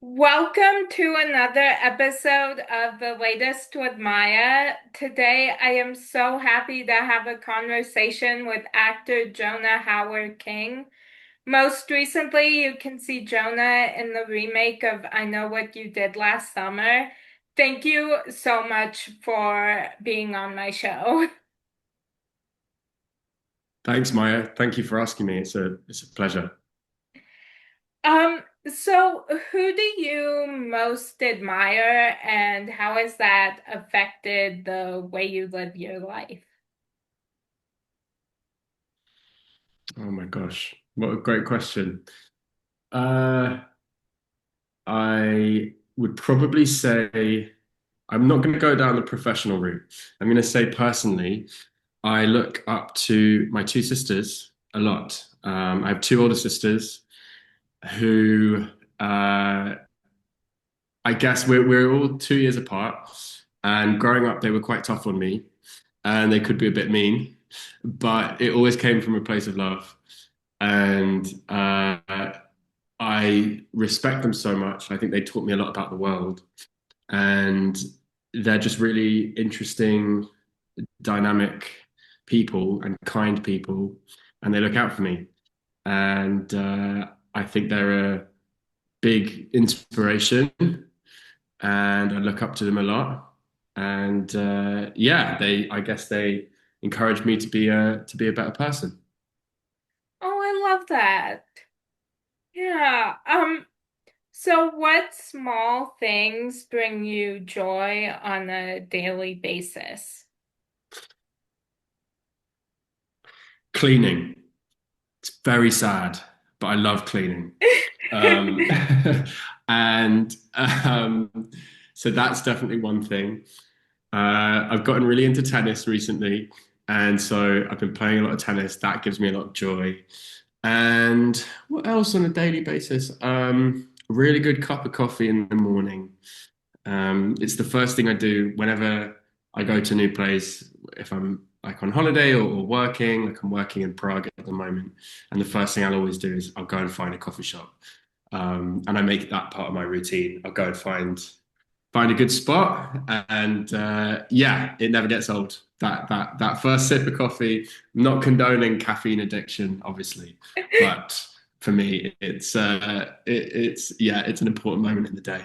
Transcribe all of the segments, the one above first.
Welcome to another episode of The Latest with Maya. Today, I am so happy to have a conversation with actor Jonah Hauer-King. Most recently, you can see Jonah in the remake of I Know What You Did Last Summer. Thank you so much for being on my show. Thanks, Maya. Thank you for asking me. It's a pleasure. So who do you most admire, and how has that affected the way you live your life? Oh my gosh, what a great question. Uh, I would probably say I'm not going to go down the professional route. I'm going to say personally, I look up to my two sisters a lot. I have two older sisters who I guess we're all 2 years apart, and growing up they were quite tough on me, and they could be a bit mean, but it always came from a place of love, and I respect them so much. I think they taught me a lot about the world, and they're just really interesting, dynamic people and kind people, and they look out for me, and I think they're a big inspiration and I look up to them a lot. And yeah, I guess they encouraged me to be a better person. Oh, I love that. Yeah. So what small things bring you joy on a daily basis? Cleaning, it's very sad, but I love cleaning. Um, and so that's definitely one thing. I've gotten really into tennis recently, and so I've been playing a lot of tennis. That gives me a lot of joy. And what else on a daily basis? A really good cup of coffee in the morning. It's the first thing I do whenever I go to a new place. If I'm like on holiday or working, like I'm working in Prague at the moment, and the first thing I'll always do is I'll go and find a coffee shop, and I make that part of my routine. I'll go and find a good spot, and yeah, it never gets old. That first sip of coffee. I'm not condoning caffeine addiction, obviously, but for me, it's yeah, it's an important moment in the day.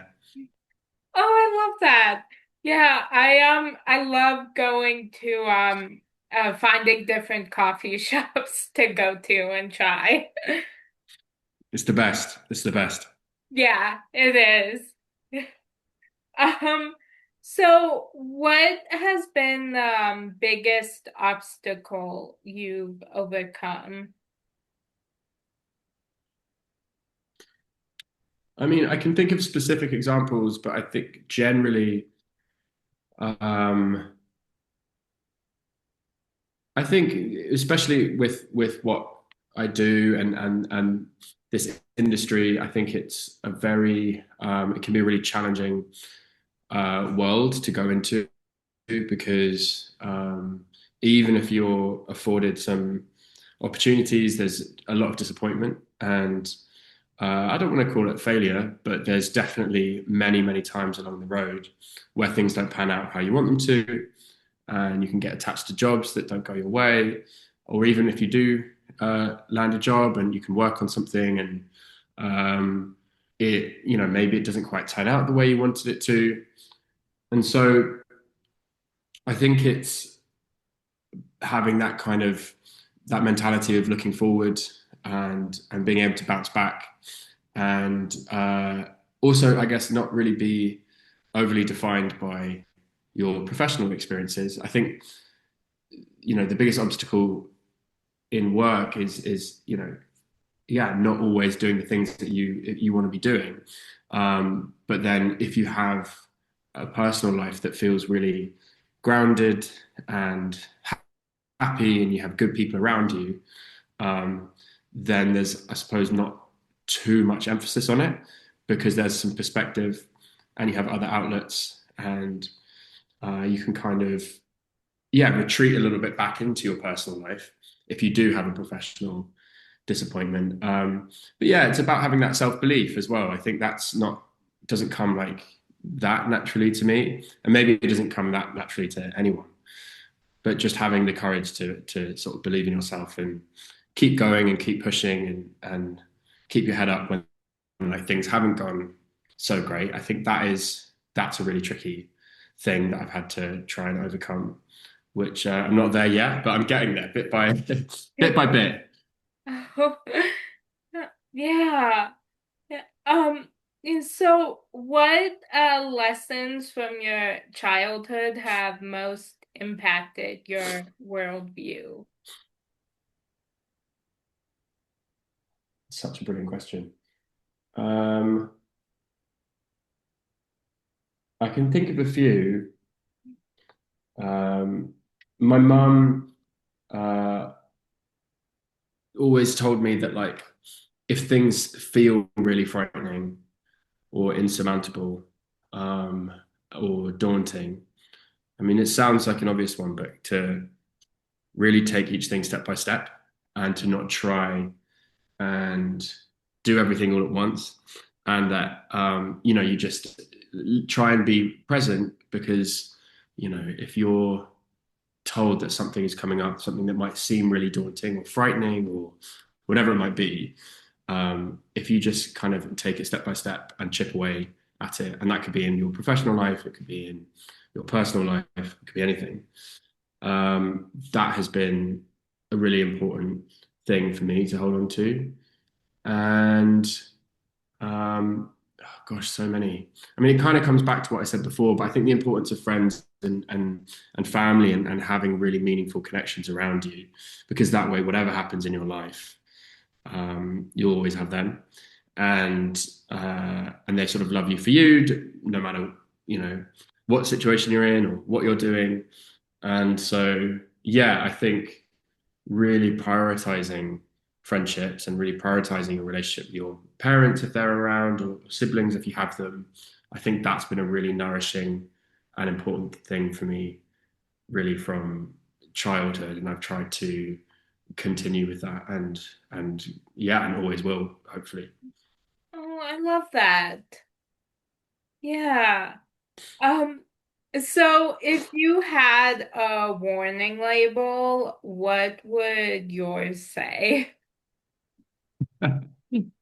Oh, I love that. Yeah, I love going to finding different coffee shops to go to and try. It's the best. It's the best. Yeah, it is. Um, so what has been the biggest obstacle you've overcome? I mean, I can think of specific examples, but I think generally, um, I think especially with what I do and this industry, I think it's a very it can be a really challenging world to go into because even if you're afforded some opportunities, there's a lot of disappointment and I don't want to call it failure, but there's definitely many times along the road where things don't pan out how you want them to, and you can get attached to jobs that don't go your way, or even if you do land a job and you can work on something and it, maybe it doesn't quite turn out the way you wanted it to, and so I think it's having that kind of that mentality of looking forward and being able to bounce back and also I guess not really be overly defined by your professional experiences. I think the biggest obstacle in work is yeah, not always doing the things that you want to be doing, but then if you have a personal life that feels really grounded and happy and you have good people around you, um, then there's, I suppose, not too much emphasis on it because there's some perspective and you have other outlets and you can kind of, yeah, retreat a little bit back into your personal life if you do have a professional disappointment. But yeah, it's about having that self belief as well. I think that's not. doesn't come like that naturally to me, and maybe it doesn't come that naturally to anyone. But just having the courage to sort of believe in yourself and keep going and keep pushing and keep your head up when like things haven't gone so great. I think that's a really tricky thing that I've had to try and overcome, which I'm not there yet, but I'm getting there bit by bit by bit. Yeah. Yeah. And so what lessons from your childhood have most impacted your worldview? Such a brilliant question. Um, I can think of a few. Um, my mum uh, always told me that like if things feel really frightening or insurmountable um, or daunting, I mean, it sounds like an obvious one, but to really take each thing step by step and to not try and do everything all at once, and that you just try and be present because if you're told that something is coming up, something that might seem really daunting or frightening or whatever it might be, if you just kind of take it step by step and chip away at it, and that could be in your professional life, it could be in your personal life, it could be anything. That has been a really important thing for me to hold on to. And oh gosh, so many. I mean, it kind of comes back to what I said before, but I think the importance of friends and family and having really meaningful connections around you, because that way, whatever happens in your life, you'll always have them, and they sort of love you for you, no matter what situation you're in or what you're doing. And so, yeah, I think really prioritizing friendships and really prioritizing your relationship with your parents if they're around or siblings if you have them. I think that's been a really nourishing and important thing for me, really from childhood, and I've tried to continue with that, and yeah, and always will, hopefully. Oh, I love that. Yeah. Um, so if you had a warning label, what would yours say? You'd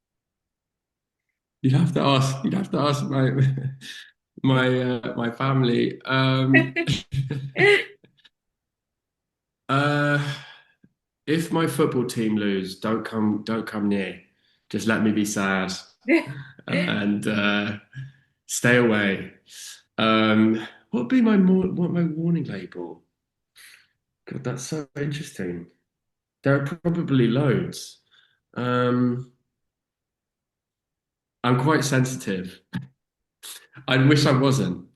have to ask my my family. Uh, if my football team lose, don't come near. Just let me be sad and stay away. What would be my warning label? God, that's so interesting. There are probably loads. Um, I'm quite sensitive. I wish I wasn't,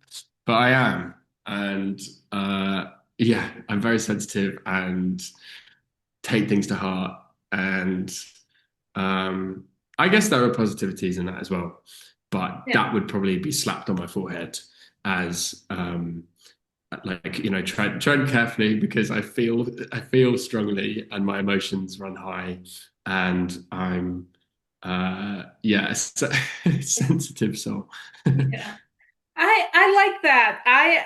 but I am. And yeah, I'm very sensitive and take things to heart. And um, I guess there are positivities in that as well. But Yeah. that would probably be slapped on my forehead as tread carefully because I feel strongly and my emotions run high and I'm yeah, sensitive soul. Yeah. I like that.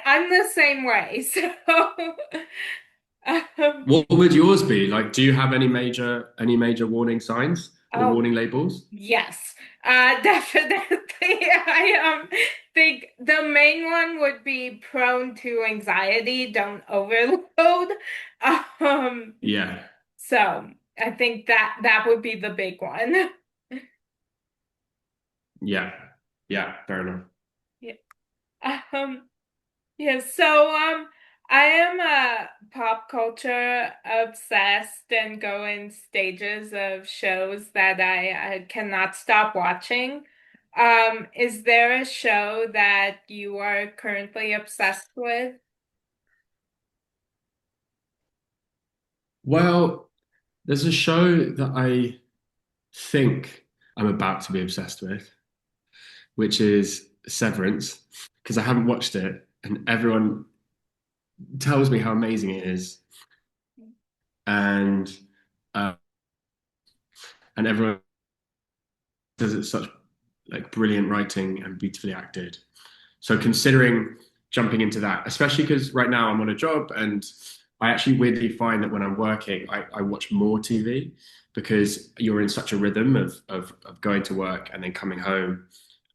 I'm the same way. So um, What would yours be? Like, do you have any major warning signs or oh warning labels? yes. Definitely. I think the main one would be prone to anxiety, don't overload. Um Yeah, so I think that would be the big one. yeah, yeah. Fair enough. Yeah. Um Yeah, so I am pop culture obsessed and go in stages of shows that I cannot stop watching. Is there a show that you are currently obsessed with? Well, there's a show that I think I'm about to be obsessed with, which is Severance, because I haven't watched it, and everyone tells me how amazing it is, and uh, and everyone says it's like brilliant writing and beautifully acted. So considering jumping into that, especially because right now I'm on a job and I actually weirdly find that when I'm working, I watch more TV because you're in such a rhythm of going to work and then coming home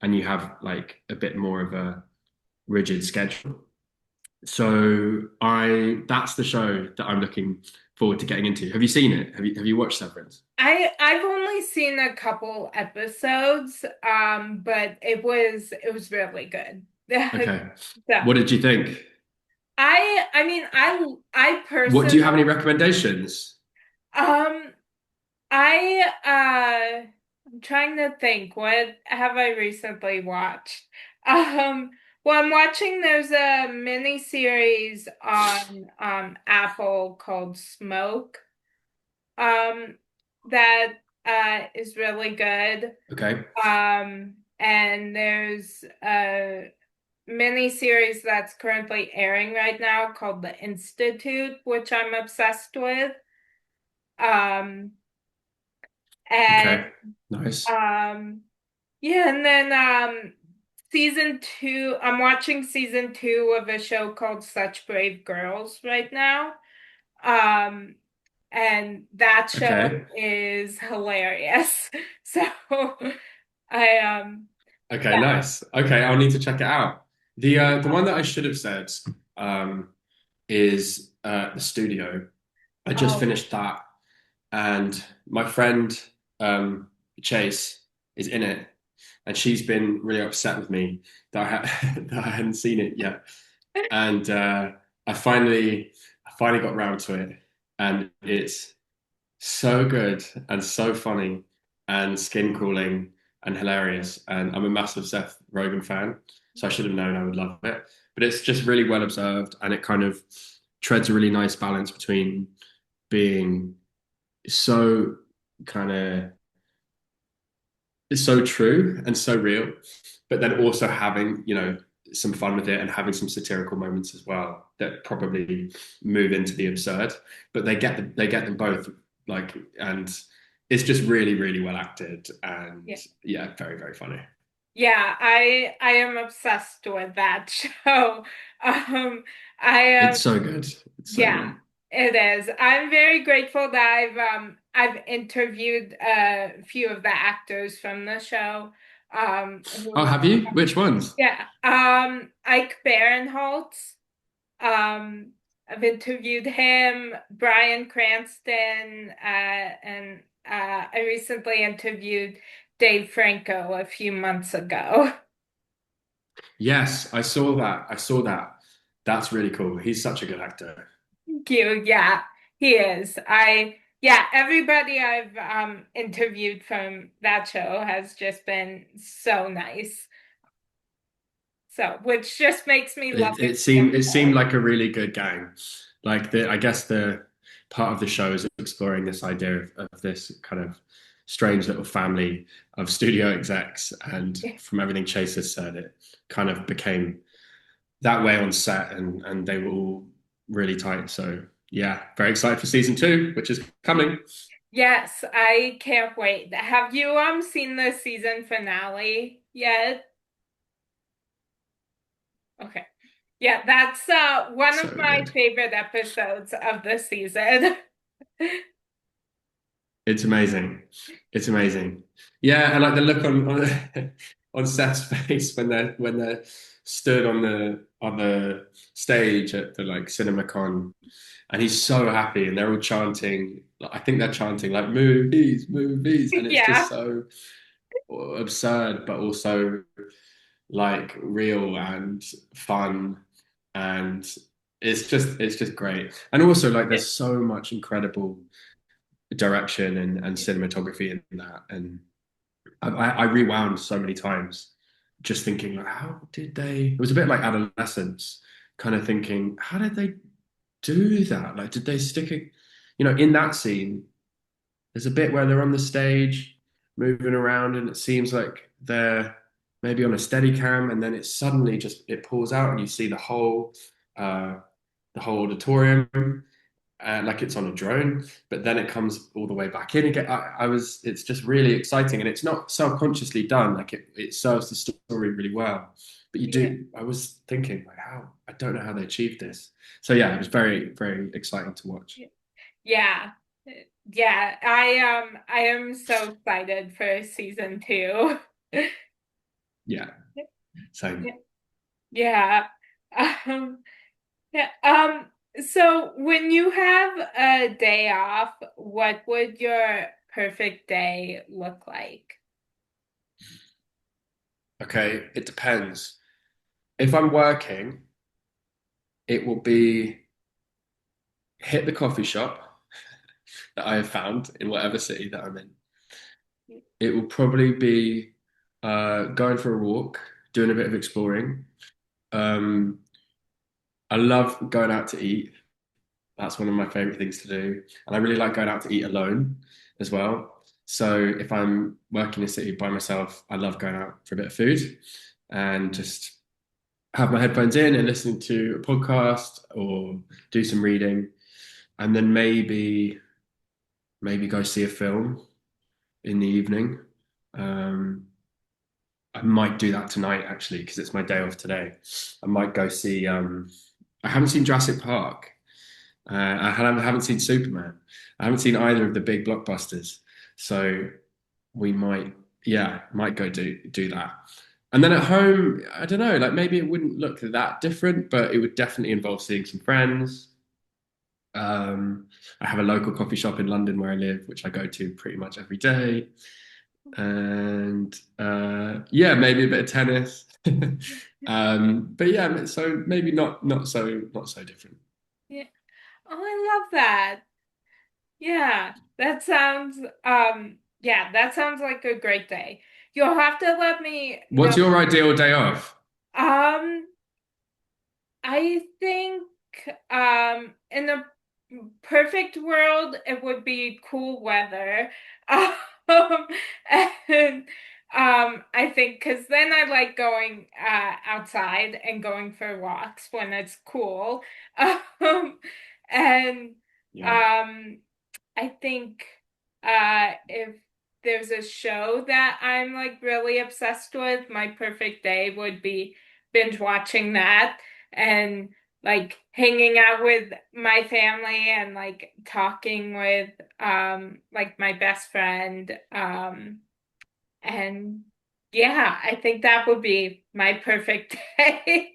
and you have like a bit more of a rigid schedule. So I that's the show that I'm looking forward to getting into. Have you seen it? Have you watched Severance? I've only seen a couple episodes, but it was really good. Okay. So What did you think? I mean I What do personally you have any recommendations? um I'm trying to think, what have I recently watched? Um well, I'm watching, there's a mini series on Apple called Smoke um that is really good. Okay. And there's a mini series that's currently airing right now called The Institute, which I'm obsessed with. Um, and Okay. Nice. um, yeah, and then season two, I'm watching season two of a show called Such Brave Girls right now. Um, and that show Okay. is hilarious. So I Okay, nice. Okay, I'll need to check it out. The one that I should have said um is The Studio. I just oh finished that and my friend um Chase is in it and she's been really upset with me that that I hadn't seen it yet. And I finally got round to it and it's so good and so funny and skin crawling and hilarious. And I'm a massive Seth Rogen fan, so I should have known I would love it. But it's just really well observed and it kind of treads a really nice balance between being so kind of so true and so real, but then also having, some fun with it and having some satirical moments as well that probably move into the absurd. But they get them both like, and it's just really, really well acted and yeah. yeah, very, very funny. Yeah, I am obsessed with that show. Um, I It's so good. It's so Yeah, good. it is. I'm very grateful that I've interviewed a few of the actors from the show. Oh, Who have you? Which ones? Yeah, Ike Barinholtz. Um, I've interviewed him, Bryan Cranston, and I recently interviewed Dave Franco a few months ago. Yes, I saw that. I saw that. That's really cool. He's such a good actor. Thank you. Yeah, he is. Yeah, everybody I've interviewed from that show has just been so nice. So, which just makes me love It, it it seemed even it seemed more. like a really good gang. Like I guess the part of the show is exploring this idea of this kind of strange little family of studio execs, and from everything Chase has said, it kind of became that way on set, and they were all really tight. So yeah, very excited for season two, which is coming. Yes, I can't wait. Have you seen the season finale yet? Okay. Yeah, that's one of So my good. favorite episodes of the season. It's amazing. It's amazing. Yeah, and like the look on on Seth's face when they're stood on the stage at the like CinemaCon, and he's so happy, and they're all chanting. I think they're chanting like "movies, movies," and it's just Yeah. so absurd, but also like real and fun, and it's just great. And also like there's so much incredible direction and cinematography in that. And I rewound so many times just thinking, like, how did they? It was a bit like adolescence, kind of thinking, how did they do that? Like, did they stick a, in that scene? There's a bit where they're on the stage moving around, and it seems like they're maybe on a steady cam, and then it suddenly just it pulls out, and you see uh, the whole auditorium, like it's on a drone, but then it comes all the way back in again. It's just really exciting, and it's not self-consciously done. Like it serves the story really well. But you Yeah. do, I was thinking, like, I don't know how they achieved this. So yeah, it was very, very exciting to watch. Yeah. Yeah. I am so excited for season two. Yeah, same. Yeah. Um, yeah. So when you have a day off, what would your perfect day look like? Okay, it depends. If I'm working, it will be hit the coffee shop that I have found in whatever city that I'm in. It will probably be going for a walk, doing a bit of exploring. Um, I love going out to eat. That's one of my favorite things to do. And I really like going out to eat alone as well. So if I'm working in a city by myself, I love going out for a bit of food and just have my headphones in and listening to a podcast or do some reading. And then maybe go see a film in the evening. Um, I might do that tonight actually because it's my day off today. I might go see. I haven't seen Jurassic Park. I haven't seen Superman. I haven't seen either of the big blockbusters. So we might, yeah, might go do that. And then at home, I don't know, like maybe it wouldn't look that different, but it would definitely involve seeing some friends. I have a local coffee shop in London where I live, which I go to pretty much every day. And yeah, maybe a bit of tennis. But yeah, so maybe not so different. Yeah. Oh, I love that. Yeah, that sounds like a great day. You'll have to let me know. What's your ideal day off? Um, I think in a perfect world it would be cool weather. Um and I think because then I like going outside and going for walks when it's cool. Um and Yeah. um I think if there's a show that I'm like really obsessed with, my perfect day would be binge watching that and like hanging out with my family and like talking with like my best friend and yeah, I think that would be my perfect day.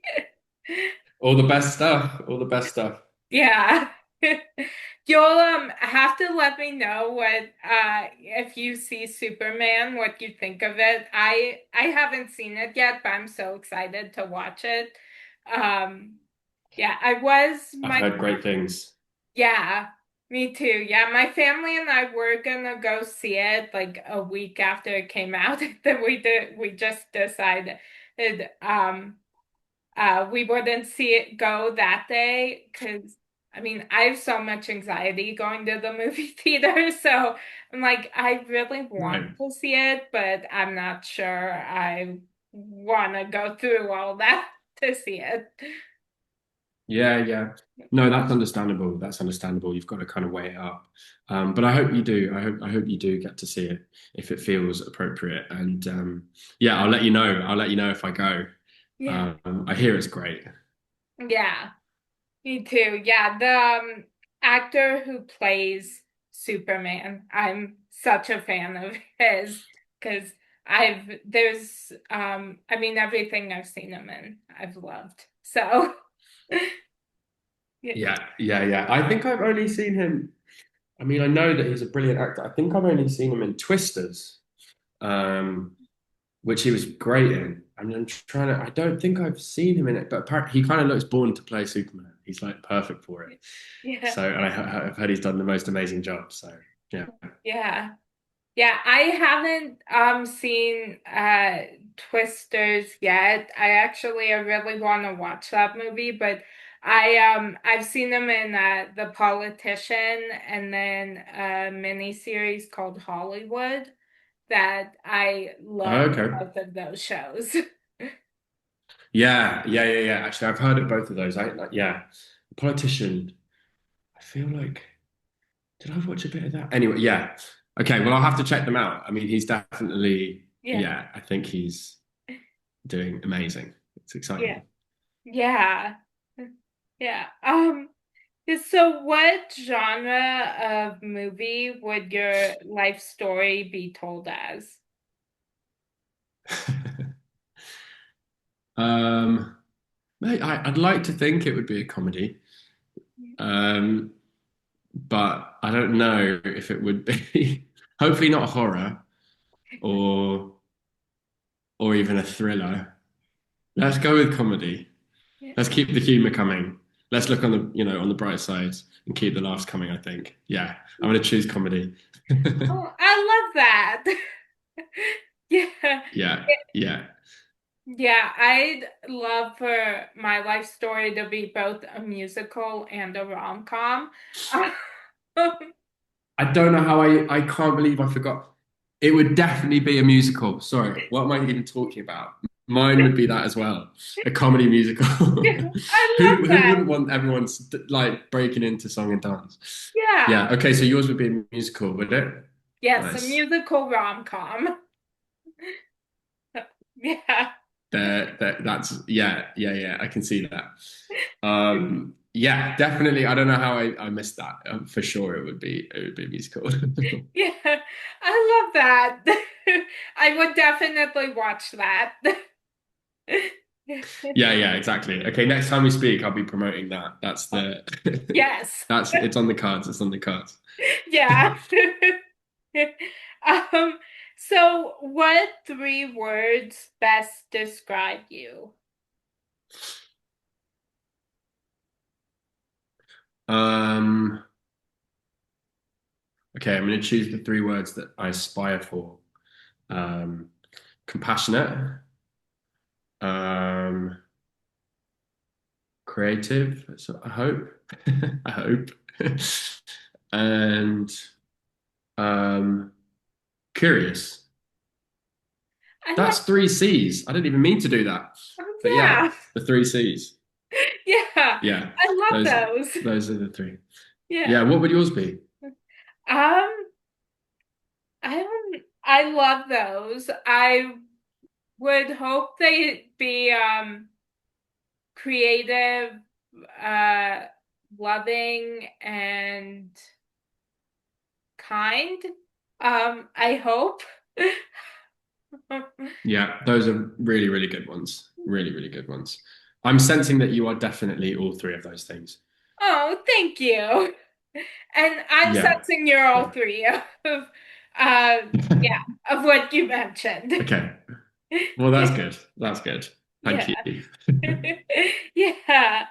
All the best stuff. All the best stuff. Yeah. You'll have to let me know what if you see Superman, what you think of it. I haven't seen it yet, but I'm so excited to watch it. Um yeah, I was I've my heard great things. yeah, me too. Yeah, my family and I were gonna go see it like a week after it came out. That we just decided um we wouldn't see it go that day because I mean I have so much anxiety going to the movie theater, so I'm like I really want Right. to see it, but I'm not sure I want to go through all that to see it. Yeah, yeah. No, that's understandable. That's understandable. You've got to kind of weigh it up. But I hope you do. I hope you do get to see it if it feels appropriate. And yeah, I'll let you know. I'll let you know if I go. Yeah, I hear it's great. yeah, me too. Yeah, the actor who plays Superman, I'm such a fan of his because I mean everything I've seen him in, I've loved. So yeah. Yeah, yeah, yeah. I think I've only seen him. I mean, I know that he's a brilliant actor. I think I've only seen him in Twisters, um, which he was great in. I mean, I'm trying to. I don't think I've seen him in it, but apparently he kind of looks born to play Superman. He's like perfect for it. Yeah. So, and I've heard he's done the most amazing job. So, yeah. Yeah. Yeah, I haven't seen Twisters yet. I really want to watch that movie, but I've seen them in The Politician and then a mini series called Hollywood that I love Okay. both of those shows. Yeah, yeah, yeah, yeah. Actually, I've heard of both of those. I like, yeah, politician. I feel like did I watch a bit of that? Anyway, yeah. Okay, well I'll have to check them out. I mean, he's definitely Yeah, yeah, I think he's doing amazing. It's yeah, exciting. yeah, yeah. So what genre of movie would your life story be told as? um mate, I'd like to think it would be a comedy. Um, but I don't know if it would be. Hopefully not horror or even a thriller. Let's go with comedy. Yeah. Let's keep the humor coming. Let's look on the on the bright side and keep the laughs coming, I think. Yeah, I'm gonna choose comedy. Oh, I love that. Yeah. Yeah, yeah. Yeah, I'd love for my life story to be both a musical and a rom-com. I don't know how I can't believe I forgot. It would definitely be a musical. Sorry, what am I even talking about? Mine would be that as well. A comedy musical. I love Who that. wouldn't want everyone like breaking into song and dance? Yeah. Yeah, okay, so yours would be a musical, would it? Yes, a Nice. musical rom-com. Yeah. That's yeah, I can see that. Yeah, definitely. I don't know how I missed that. For sure it would be a musical. Yeah. I love that. I would definitely watch that. Yeah, exactly. Okay, next time we speak, I'll be promoting that. That's the Yes. that's it's on the cards. It's on the cards. Yeah. Um, so what three words best describe you? Um, okay, I'm going to choose the three words that I aspire for. Um, compassionate, um, creative. So I hope, I hope, and um, curious. I like, That's three C's. I didn't even mean to do that, oh but yeah, yeah. the three C's. Yeah. Yeah, I love those those. those are the three. Yeah. Yeah, what would yours be? Um, I love those. I would hope they'd be creative, uh loving and kind. I hope. Yeah, those are really, really good ones. Really, really good ones. I'm sensing that you are definitely all three of those things. Oh, thank you. And I'm Yeah, sensing you're all yeah. three of yeah, of what you mentioned. Okay. Well, that's good. That's good. Thank Yeah. you. Yeah.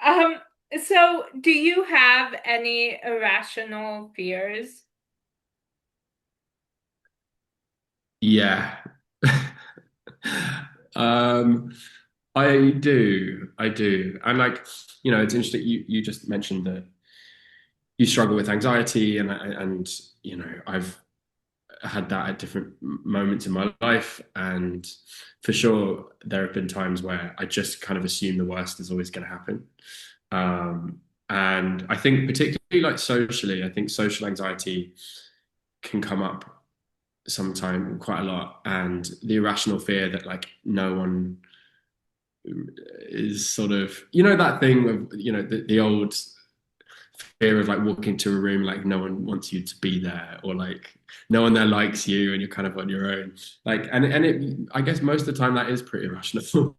Um, so do you have any irrational fears? Yeah. Um, I do. I do. And like, it's interesting. You just mentioned that you struggle with anxiety and I've had that at different moments in my life. And for sure, there have been times where I just kind of assume the worst is always going to happen. Um, and I think, particularly like socially, I think social anxiety can come up sometime quite a lot. And the irrational fear that like no one is sort of, that thing of, the old fear of like walking to a room like no one wants you to be there or like no one there likes you and you're kind of on your own like and it I guess most of the time that is pretty rational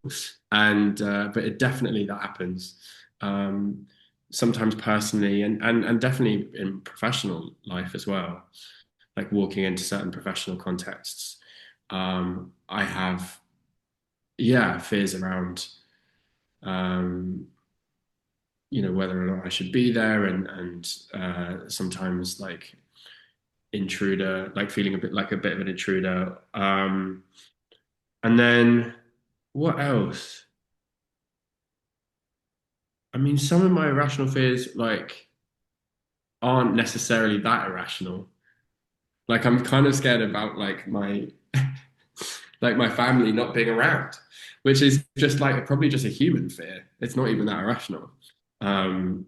and but it definitely that happens um sometimes personally and definitely in professional life as well like walking into certain professional contexts I have yeah fears around um whether or not I should be there and sometimes like intruder like feeling a bit of an intruder and then what else I mean some of my irrational fears like aren't necessarily that irrational like I'm kind of scared about like my like my family not being around which is just like probably just a human fear it's not even that irrational um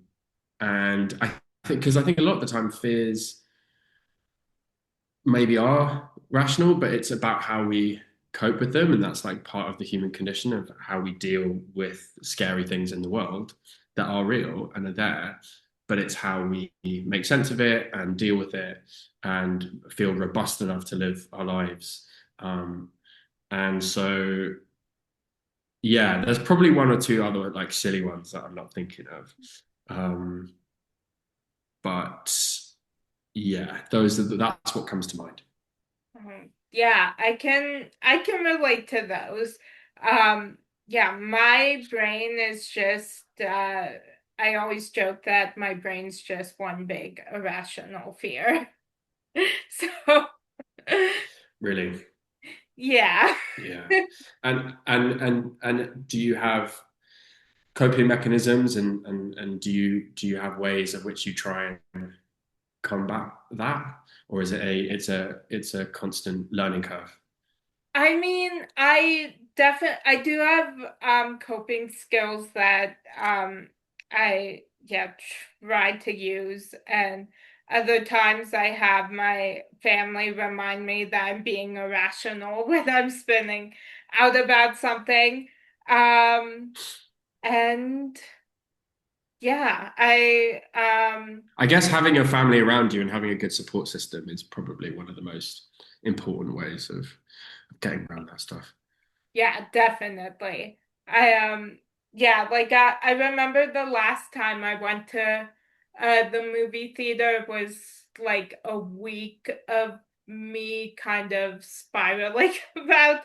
And I think because I think a lot of the time fears maybe are rational, but it's about how we cope with them. And that's like part of the human condition of how we deal with scary things in the world that are real and are there. But it's how we make sense of it and deal with it and feel robust enough to live our lives. Um, and so, yeah, there's probably one or two other like silly ones that I'm not thinking of. Um, but yeah, that's what comes to mind. Yeah, I can relate to those. Yeah, my brain is just I always joke that my brain's just one big irrational fear. So Really. yeah. Yeah. And do you have coping mechanisms and do you have ways of which you try and combat that? Or is it it's a constant learning curve? I mean, I do have coping skills that I yeah try to use, and other times I have my family remind me that I'm being irrational when I'm spinning out about something. Um and yeah, I guess having your family around you and having a good support system is probably one of the most important ways of getting around that stuff. Yeah, definitely. I yeah, like I remember the last time I went to the movie theater was like a week of me kind of spiraling about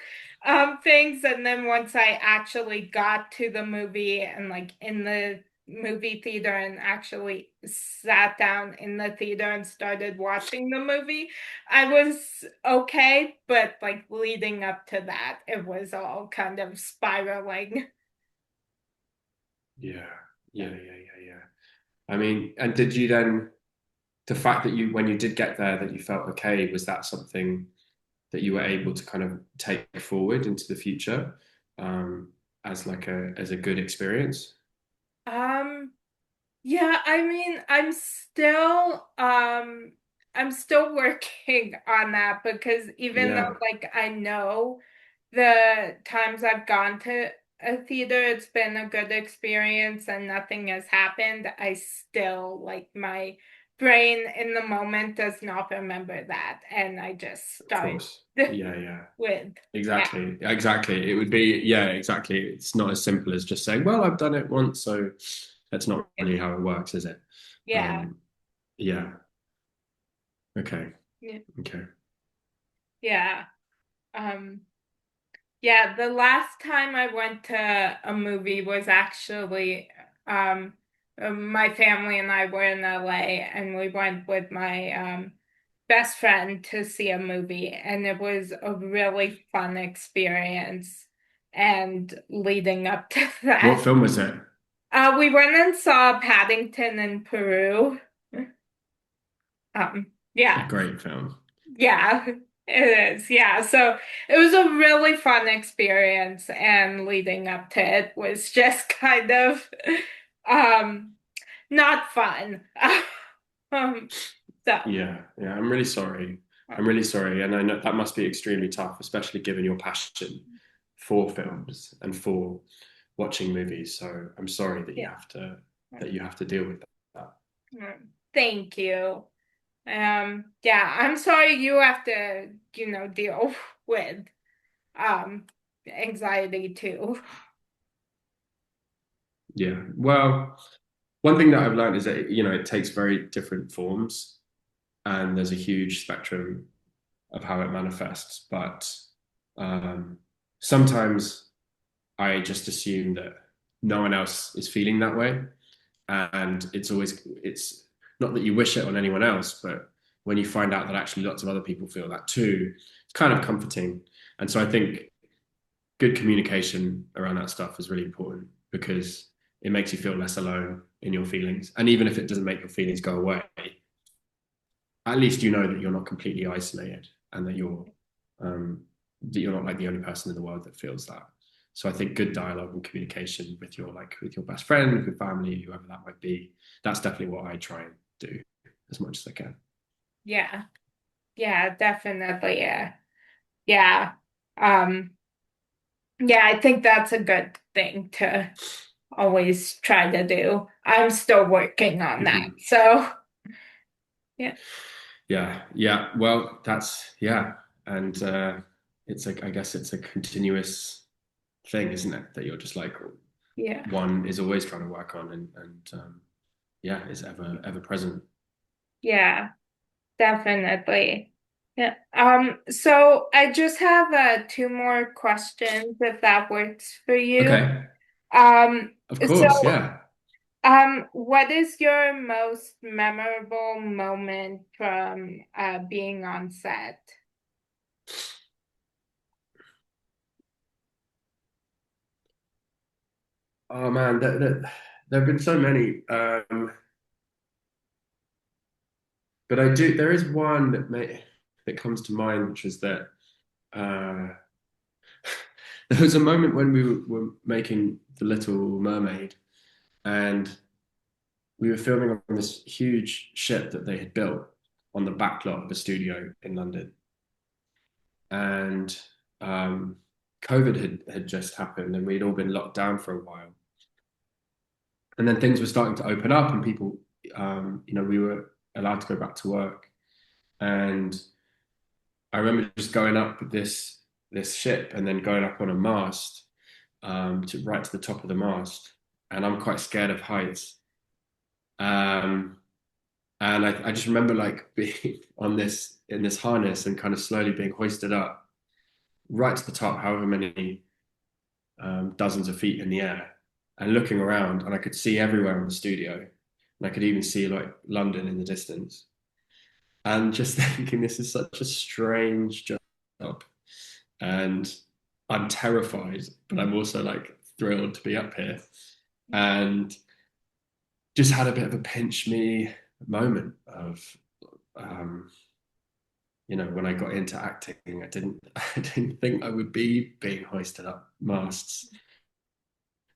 things, and then once I actually got to the movie and like in the movie theater and actually sat down in the theater and started watching the movie, I was okay, but like leading up to that, it was all kind of spiraling. Yeah. Yeah. I mean, and did you then the fact that you when you did get there that you felt okay, was that something that you were able to kind of take forward into the future as like a good experience? Um, yeah, I mean, I'm still working on that because even though Yeah, like I know the times I've gone to a theater, it's been a good experience and nothing has happened, I still like my brain in the moment does not remember that, and I just of start course. Yeah. with yeah, Exactly. It would be, yeah, exactly. It's not as simple as just saying, well, I've done it once, so that's not really how it works, is it? yeah, Um, yeah. Okay. yeah, Okay. yeah. Um, Yeah, the last time I went to a movie was actually my family and I were in LA, and we went with my best friend to see a movie, and it was a really fun experience. And leading up to What that, film was it? we went and saw Paddington in Peru. A Yeah. great film. Yeah, it is. Yeah. So it was a really fun experience, and leading up to it was just kind of um not fun. Um so Yeah. I'm really sorry. I'm really sorry. And I know that must be extremely tough, especially given your passion for films and for watching movies. So I'm sorry yeah. that you have to deal with that. Thank you. Yeah, I'm sorry you have to, deal with um anxiety too. Yeah. Well, one thing that I've learned is that it takes very different forms and there's a huge spectrum of how it manifests. But um, sometimes I just assume that no one else is feeling that way. And it's not that you wish it on anyone else, but when you find out that actually lots of other people feel that too, it's kind of comforting. And so I think good communication around that stuff is really important because it makes you feel less alone in your feelings. And even if it doesn't make your feelings go away, at least you know that you're not completely isolated and that you're not like the only person in the world that feels that. So I think good dialogue and communication with your best friend, with your family, whoever that might be, that's definitely what I try and do as much as I can. Yeah. Yeah, definitely. Yeah. Yeah. Um, yeah, I think that's a good thing to always try to do. I'm still working on that. Mhm. So, yeah. Yeah, yeah. Well, that's yeah, and it's like I guess it's a continuous thing, isn't it? That you're just like Yeah. one is always trying to work on, and yeah, is ever present. Yeah, definitely. Yeah. So I just have two more questions if that works for you. Okay, Um, of so course, yeah. what is your most memorable moment from being on set? Oh man, there have been so many, but I do. There is one that comes to mind, which is that uh, there was a moment when were making The Little Mermaid, and we were filming on this huge ship that they had built on the back lot of a studio in London, and COVID had just happened, and we'd all been locked down for a while, and then things were starting to open up, and people, we were allowed to go back to work, and I remember just going up this ship and then going up on a mast to right to the top of the mast, and I'm quite scared of heights. Um, and I just remember like being on this in this harness and kind of slowly being hoisted up right to the top, however many dozens of feet in the air, and looking around, and I could see everywhere in the studio, and I could even see like London in the distance, and just thinking this is such a strange job, and I'm terrified, but I'm also like thrilled to be up here, and just had a bit of a pinch me moment of um, when I got into acting, I didn't think I would be being hoisted up masts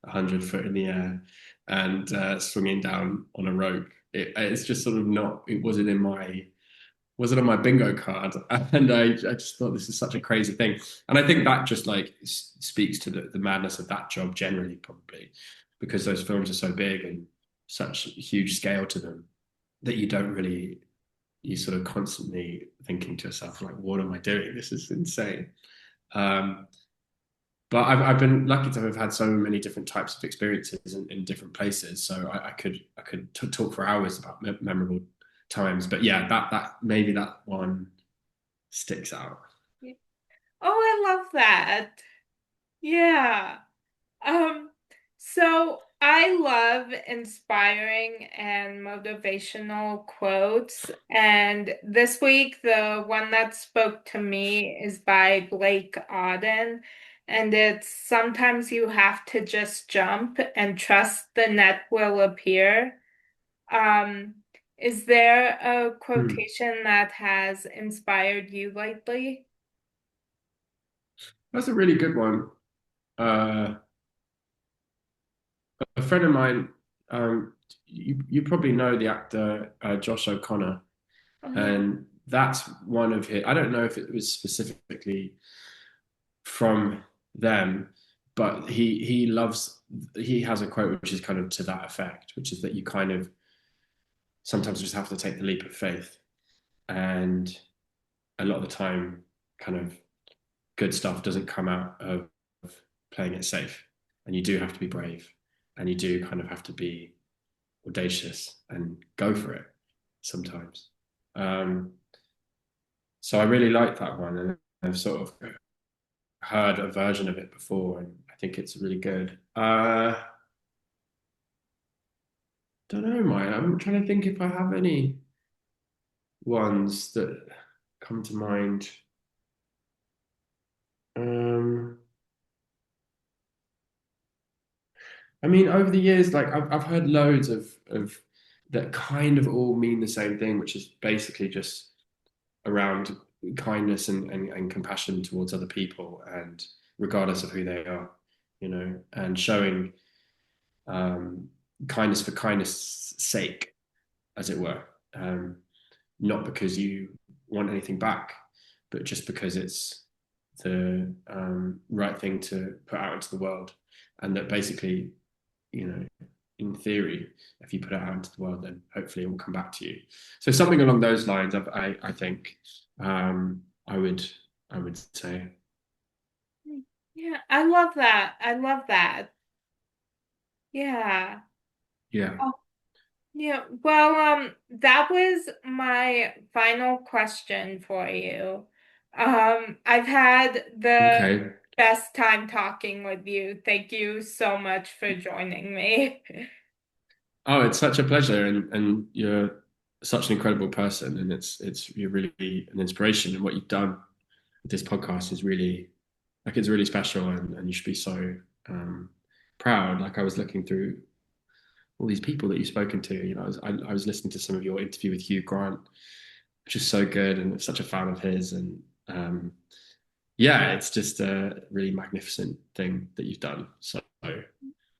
100 foot in the air and swinging down on a rope. It's just sort of not. It wasn't on my bingo card, and I just thought this is such a crazy thing. And I think that just like speaks to the madness of that job generally, probably because those films are so big and such huge scale to them that you sort of constantly thinking to yourself like, what am I doing? This is insane. Um, but I've been lucky to have had so many different types of experiences in different places. So I could talk for hours about memorable times. But yeah, that maybe that one sticks out. Oh, I love that. Yeah. Um, so I love inspiring and motivational quotes. And this week, the one that spoke to me is by Blake Auden. And it's sometimes you have to just jump and trust the net will appear. Um, is there a Hmm. quotation that has inspired you lately? That's a really good one. Uh, a friend of mine, you probably know the actor Josh O'Connor, Oh, yeah. and that's one of his. I don't know if it was specifically from them, but he has a quote which is kind of to that effect, which is that you kind of sometimes just have to take the leap of faith, and a lot of the time, kind of good stuff doesn't come out of playing it safe, and you do have to be brave, and you do kind of have to be audacious and go for it sometimes. Um, so I really like that one, and I've sort of heard a version of it before, and I think it's really good. Don't know, Maya. I'm trying to think if I have any ones that come to mind. Um, I mean, over the years, like I've heard loads of that kind of all mean the same thing, which is basically just around kindness and compassion towards other people, and regardless of who they are. and showing um, kindness for kindness' sake, as it were, not because you want anything back, but just because it's the right thing to put out into the world, and that basically, you know, in theory, if you put it out into the world, then hopefully it will come back to you. So something along those lines, I think I would say, Yeah, I love that. I love that. Yeah. yeah, Oh, yeah. Well, that was my final question for you. I've had the okay. best time talking with you. Thank you so much for joining me. Oh, it's such a pleasure, and you're such an incredible person, and you're really an inspiration, and what you've done with this podcast is really like it's really special, and you should be so um, proud. Like I was looking through all these people that you've spoken to. I was listening to some of your interview with Hugh Grant, which is so good, and I'm such a fan of his, and yeah, it's just a really magnificent thing that you've done. So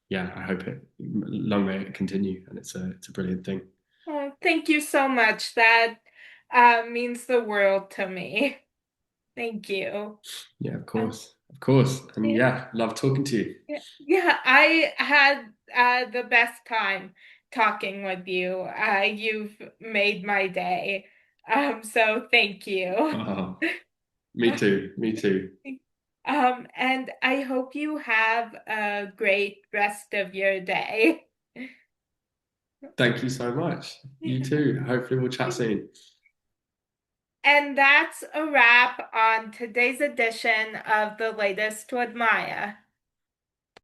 yeah, I hope it long may it continue, and it's a brilliant thing. Oh, thank you so much. That means the world to me. Thank you. Yeah, Um, of course, and yeah, yeah, love talking to you. yeah, I had the best time talking with you. You've made my day. So thank you. Oh, me too, me too. And I hope you have a great rest of your day. Thank you so much. You too. Hopefully, we'll chat soon. And that's a wrap on today's edition of The Latest to Admire.